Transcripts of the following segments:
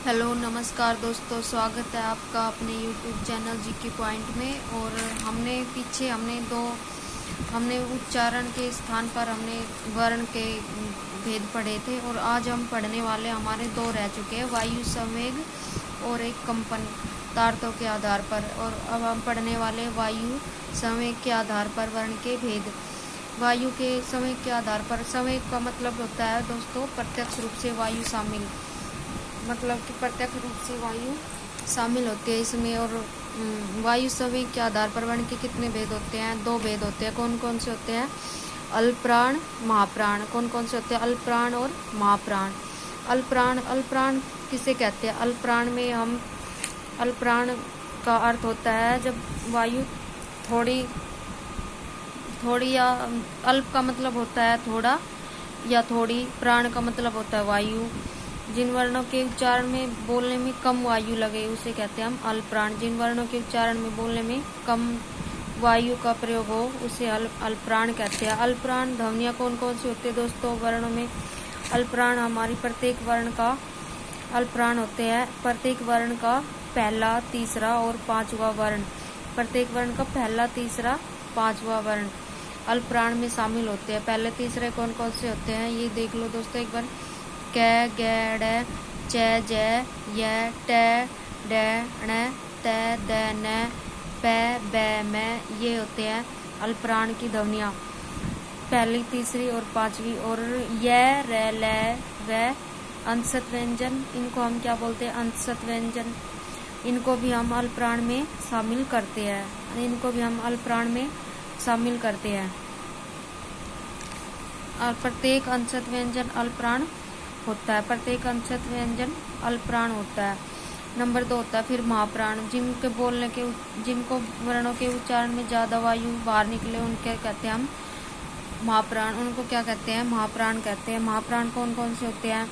Hello नमस्कार दोस्तों, स्वागत है आपका अपने यूट्यूब चैनल जीके पॉइंट में। और हमने उच्चारण के स्थान पर हमने वर्ण के भेद पढ़े थे और आज हम पढ़ने वाले हमारे दो रह चुके हैं, वायु संवेग और एक कंपन तारतों के आधार पर। और अब हम पढ़ने वाले वायु संवेग के आधार पर वर्ण के भेद। वायु के संवेग के आधार पर, संवेग का मतलब होता है दोस्तों प्रत्यक्ष रूप से वायु शामिल, मतलब कि प्रत्यक्ष रूप से वायु शामिल होती है इसमें। और वायु संवेग के आधार पर वर्ण के कितने भेद होते हैं? दो भेद होते हैं। कौन कौन से होते हैं? अल्पप्राण, महाप्राण। कौन कौन से होते हैं? अल्पप्राण और महाप्राण। अल्पप्राण किसे कहते हैं? अल्पप्राण का अर्थ होता है जब वायु थोड़ी या अल्प का मतलब होता है थोड़ा या थोड़ी, प्राण का मतलब होता है वायु। जिन वर्णों के उच्चारण में बोलने में कम वायु लगे उसे कहते हैं हम अल्पप्राण। जिन वर्णों के उच्चारण में बोलने में कम वायु का प्रयोग हो उसे अल्पप्राण कहते हैं। अल्पप्राण ध्वनियाँ कौन कौन सी होती है दोस्तों वर्णों में? अल्पप्राण हमारी प्रत्येक वर्ण का अल्पप्राण होते हैं। प्रत्येक वर्ण का पहला, तीसरा और पांचवा वर्ण, प्रत्येक वर्ण का पहला, तीसरा, पांचवा वर्ण अल्पप्राण में शामिल होते हैं। पहले तीसरे कौन कौन से होते हैं ये देख लो दोस्तों एक बार। क, ग, ड़, च, ज, य, ट, ड, ण, त, द, न, प, ब, म ये होते हैं अल्पप्राण की ध्वनियाँ, पहली, तीसरी और पांचवी। और य, र, ल, व अंशत व्यंजन, इनको हम क्या बोलते हैं? अंशत व्यंजन। इनको भी हम अल्पप्राण में शामिल करते हैं। और प्रत्येक अंशत व्यंजन अल्पप्राण होता है। नंबर 2 होता है फिर महाप्राण। जिनको वर्णों के उच्चारण में ज्यादा वायु बाहर निकले उनके कहते हैं हम महाप्राण। उनको क्या कहते हैं? महाप्राण कहते हैं। महाप्राण कौन कौन से होते हैं?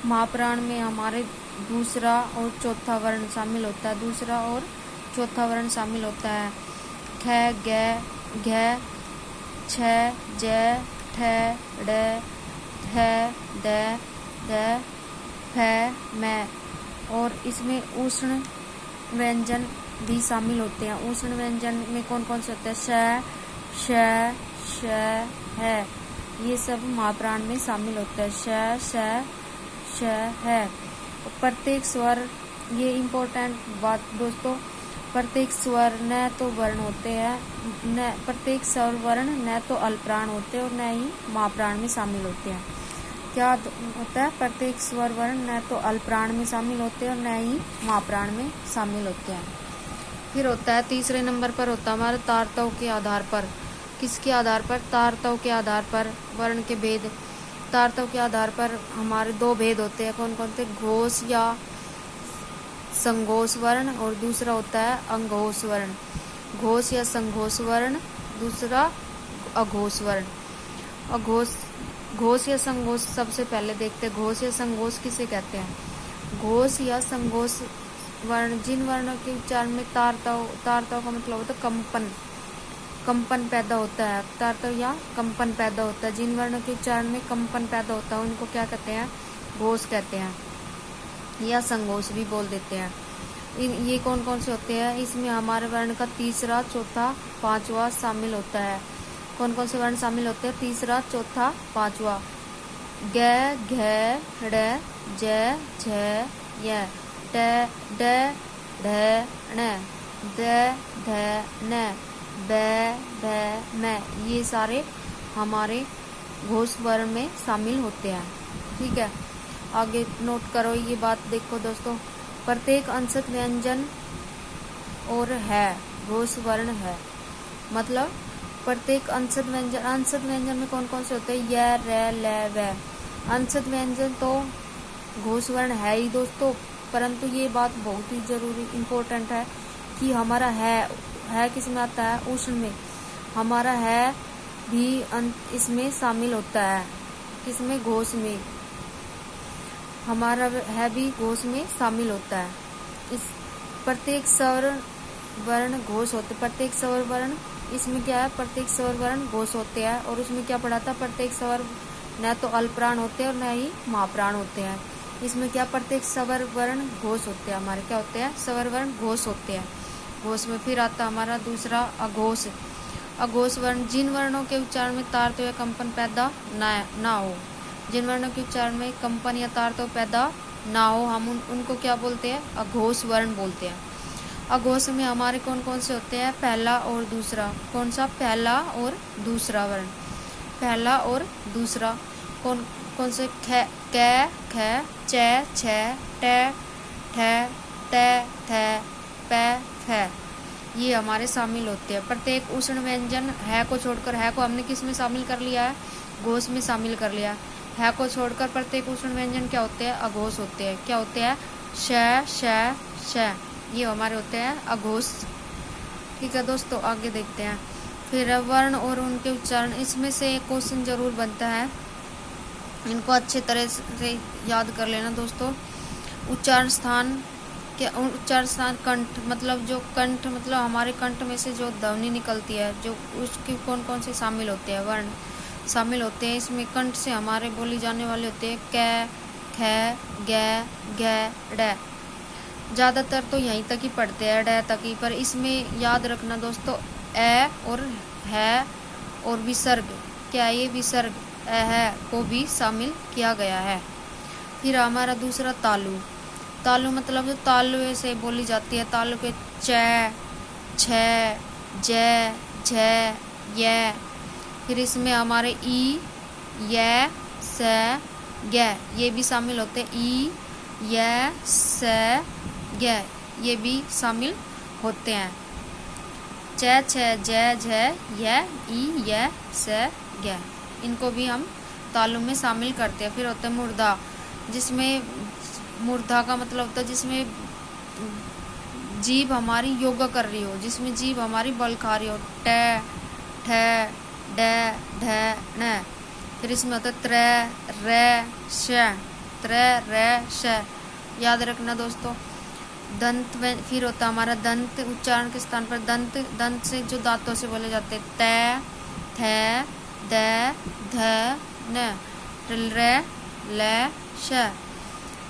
महाप्राण में हमारे दूसरा और चौथा वर्ण शामिल होता है। ख, ग, घ, छ, ज, ठ, ड, ठ, द, द, फ, म। और इसमें उष्ण व्यंजन भी शामिल होते हैं। उष्ण व्यंजन में कौन कौन से होते हैं? श, श, है, ये सब महाप्राण में शामिल होते हैं। श, है। प्रत्येक स्वर, ये इम्पोर्टेंट बात दोस्तों, प्रत्येक स्वर न तो वर्ण होते हैं, प्रत्येक स्वर वर्ण न तो अल्पप्राण होते हैं और न ही महाप्राण में शामिल होते हैं। क्या होता है? प्रत्येक स्वर वर्ण न तो अल्पप्राण में शामिल होते हैं और न ही महाप्राण में शामिल होते हैं। फिर होता है तीसरे नंबर पर होता है हमारे तारतों के आधार पर। किसके आधार पर? तारतों के आधार पर वर्ण के भेद। तारतों के आधार पर हमारे दो भेद होते हैं। कौन कौन से? घोष या संघोष वर्ण और दूसरा होता है अंघोष वर्ण। घोष या संघोष वर्ण, दूसरा अघोष वर्ण। घोष या संघोष सबसे पहले देखते हैं। घोष या संघोष किसे कहते हैं? घोष या संघोष वर्ण जिन वर्णों के उच्चारण में तारतों का मतलब होता है कंपन पैदा होता है। तारतों या कंपन पैदा होता है। जिन वर्णों के उच्चारण में कंपन पैदा होता है उनको क्या कहते हैं? घोष कहते हैं या संघोष भी बोल देते हैं। ये कौन कौन से होते हैं? इसमें हमारे वर्ण का तीसरा, चौथा, पांचवा शामिल होता है। कौन कौन से वर्ण शामिल होते हैं? तीसरा, चौथा, पांचवा। ग, घ, ड़, ज, झ, य, ट, ड, ढ, ण, द, ध, न, ब, भ, म ये सारे हमारे घोष वर्ण में शामिल होते हैं। ठीक है, आगे नोट करो ये बात। देखो दोस्तों, प्रत्येक अंशत व्यंजन और है घोष वर्ण है, मतलब प्रत्येक अंशत व्यंजन में कौन कौन से होते हैं? य, र, ल, व। अंशत व्यंजन तो घोष वर्ण है ही दोस्तों, परंतु ये बात बहुत ही जरूरी इम्पोर्टेंट है कि हमारा है किस में आता है? उष्ण में। हमारा है भी इसमें शामिल होता है। किसमें? घोष में। हमारा है भी घोष में शामिल होता है। इस प्रत्येक स्वर वर्ण घोष होते, प्रत्येक स्वर वर्ण इसमें क्या है? प्रत्येक स्वर वर्ण घोष होते हैं। और उसमें क्या पढ़ा था? प्रत्येक स्वर न तो अल्पप्राण होते हैं और न ही महाप्राण होते हैं। इसमें क्या प्रत्येक स्वर वर्ण घोष होते हैं हमारे, क्या होते हैं, स्वर वर्ण घोष होते हैं। घोष में फिर आता हमारा दूसरा अघोष। अघोष वर्ण जिन वर्णों के उच्चारण में तारतो या कंपन पैदा ना हो, जिन वर्णों के उच्चारण में कंपन या तारतो पैदा ना हो, हम उनको क्या बोलते हैं, अघोष वर्ण बोलते हैं। अघोष में हमारे कौन कौन से होते हैं, पहला और दूसरा। कौन सा, पहला और दूसरा वर्ण। पहला और दूसरा कौन कौन से, ख, कै, ख, च, छ, ट, ठ, त, थ, प, फ, ये हमारे शामिल होते हैं। प्रत्येक उष्ण व्यंजन है को छोड़कर, है को हमने किस में शामिल कर लिया है, घोष में शामिल कर लिया है को छोड़कर प्रत्येक उष्ण व्यंजन क्या होते हैं, अघोष होते हैं। क्या होते हैं, श, श, श, ये हमारे होते हैं अघोष। ठीक है दोस्तों, आगे देखते हैं। फिर वर्ण और उनके उच्चारण, इसमें से एक क्वेश्चन जरूर बनता है, इनको अच्छे तरह से याद कर लेना दोस्तों। उच्चारण स्थान, क्या उच्चारण स्थान, कंठ, मतलब जो कंठ, मतलब हमारे कंठ में से जो ध्वनि निकलती है, जो उसकी कौन कौन से शामिल होते हैं, वर्ण शामिल होते हैं। इसमें कंठ से हमारे बोली जाने वाले होते हैं कै, ख, ग, घ, ड। ज़्यादातर तो यहीं तक ही पढ़ते हैं, ड तक ही, पर इसमें याद रखना दोस्तों, ए और है और विसर्ग, क्या ये विसर्ग है को भी शामिल किया गया है। फिर हमारा दूसरा तालु। तालु मतलब जो तालु से बोली जाती है, तालु के च, छ, ज, झ, य। फिर इसमें हमारे ई, य, स, ग, ये भी शामिल होते हैं। ई, य, स, ग, ये भी शामिल होते हैं। च, छ, ज, झ, य, ई, य, स, ग, इनको भी हम तालु में शामिल करते हैं। फिर होता है मूर्धा, जिसमें मूर्धा का मतलब होता है जिसमें जीभ हमारी योगा कर रही हो, जिसमें जीभ हमारी बल खा रही हो, ट, ठ, ड, ढ, न। फिर इसमें होता है त्र, र, श, त्र, र, श, याद रखना दोस्तों। दंत, फिर होता हमारा दंत, उच्चारण के स्थान पर दंत, दंत से जो दांतों से बोले जाते हैं, त, थ, द, ध, न, र, ल, श।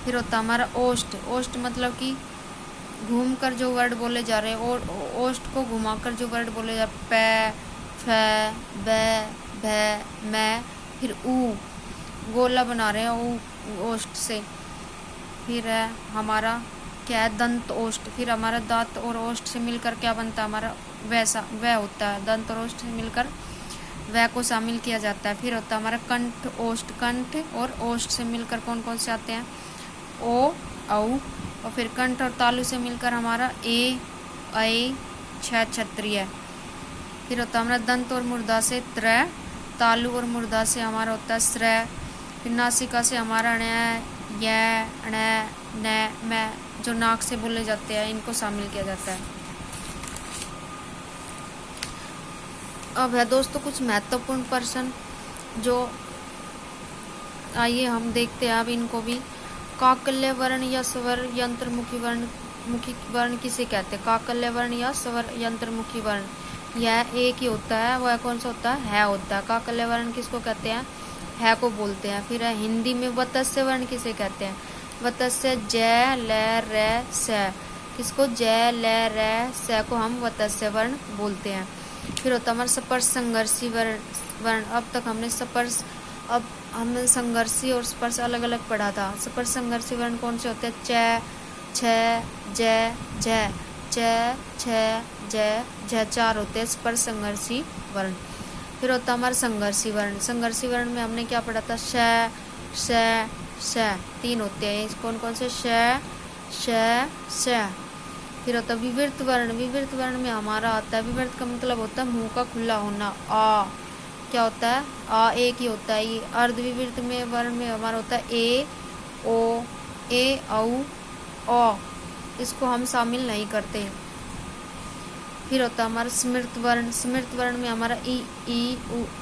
फिर होता हमारा ओष्ठ। ओष्ठ मतलब कि घूमकर जो वर्ड बोले जा रहे हैं, ओष्ठ को घुमाकर जो वर्ड बोले जा रहे, प, फ, ब, भ, म। फिर ऊ, गोला बना रहे हैं ऊ ओष्ठ से। फिर है हमारा क्या है, दंत ओष्ठ। फिर हमारा दांत और ओष्ठ से मिलकर क्या बनता है, हमारा वैसा वह होता है, दंत और ओष्ठ से मिलकर वह को शामिल किया जाता है। फिर होता है हमारा कंठ ओष्ठ। कंठ और ओष्ठ से मिलकर कौन कौन से आते हैं, ओ, औ। और फिर कंठ और तालु से मिलकर हमारा ए, ऐ, छ, क्षत्रिय। फिर होता है हमारा दंत और मूर्धा से त्र, तालु और मूर्धा से हमारा होता है स्र। फिर नासिका से हमारा ण, य, ण, न, म, जो नाक से बोले जाते हैं, इनको शामिल किया जाता है। अब है दोस्तों कुछ महत्वपूर्ण प्रश्न, जो आइए हम देखते हैं अब इनको भी। काकल्य वर्ण या स्वर यंत्रमुखी वर्ण किसे कहते हैं, काकल्य वर्ण या स्वर यंत्रमुखी वर्ण, यह एक ही होता है, वह कौन सा होता है होता है। काकल्य वर्ण किसको कहते हैं, है को बोलते हैं। फिर है हिंदी में वतस्य वर्ण किसे कहते हैं, वतस्य ज, ल, र, स, किसको, ज, ल, र, स को हम वतस्य वर्ण बोलते हैं। फिर होता है हमारा स्पर्श संघर्षी वर्ण। अब तक हमने स्पर्श, अब हमने संघर्षी और स्पर्श अलग अलग पढ़ा था। स्पर्श संघर्षी वर्ण कौन से होते हैं, च, छ, ज, झ, च, छ, ज, झ, चार होते हैं स्पर्श संघर्षी वर्ण। फिर होता है हमारा संघर्षी वर्ण। संघर्षी वर्ण में हमने क्या पढ़ा था, श, श, श, तीन होते हैं, कौन कौन से, श, श, श। फिर होता है विवृत वर्ण। विवृत वर्ण में हमारा आता है, विवृत का मतलब होता है मुंह का खुला होना, आ, क्या होता है, आ एक ही होता है। ये अर्धविवृत में वर्ण में हमारा होता है ए, ओ, ए, औ, इसको हम शामिल नहीं करते। फिर होता है हमारा स्मृत वर्ण। स्मृत वर्ण में हमारा ई,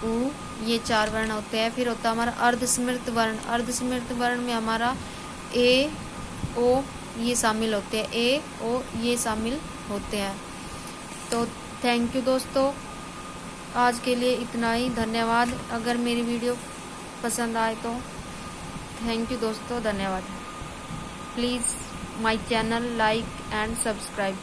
उ, ये चार वर्ण होते हैं। फिर होता है हमारा अर्धस्मृत वर्ण। अर्धस्मृत वर्ण में हमारा ए, ओ, ये शामिल होते हैं, ए, ओ, ये शामिल होते हैं। तो थैंक यू दोस्तों, आज के लिए इतना ही। धन्यवाद। अगर मेरी वीडियो पसंद आए तो थैंक यू दोस्तों, धन्यवाद। Please my channel like and subscribe.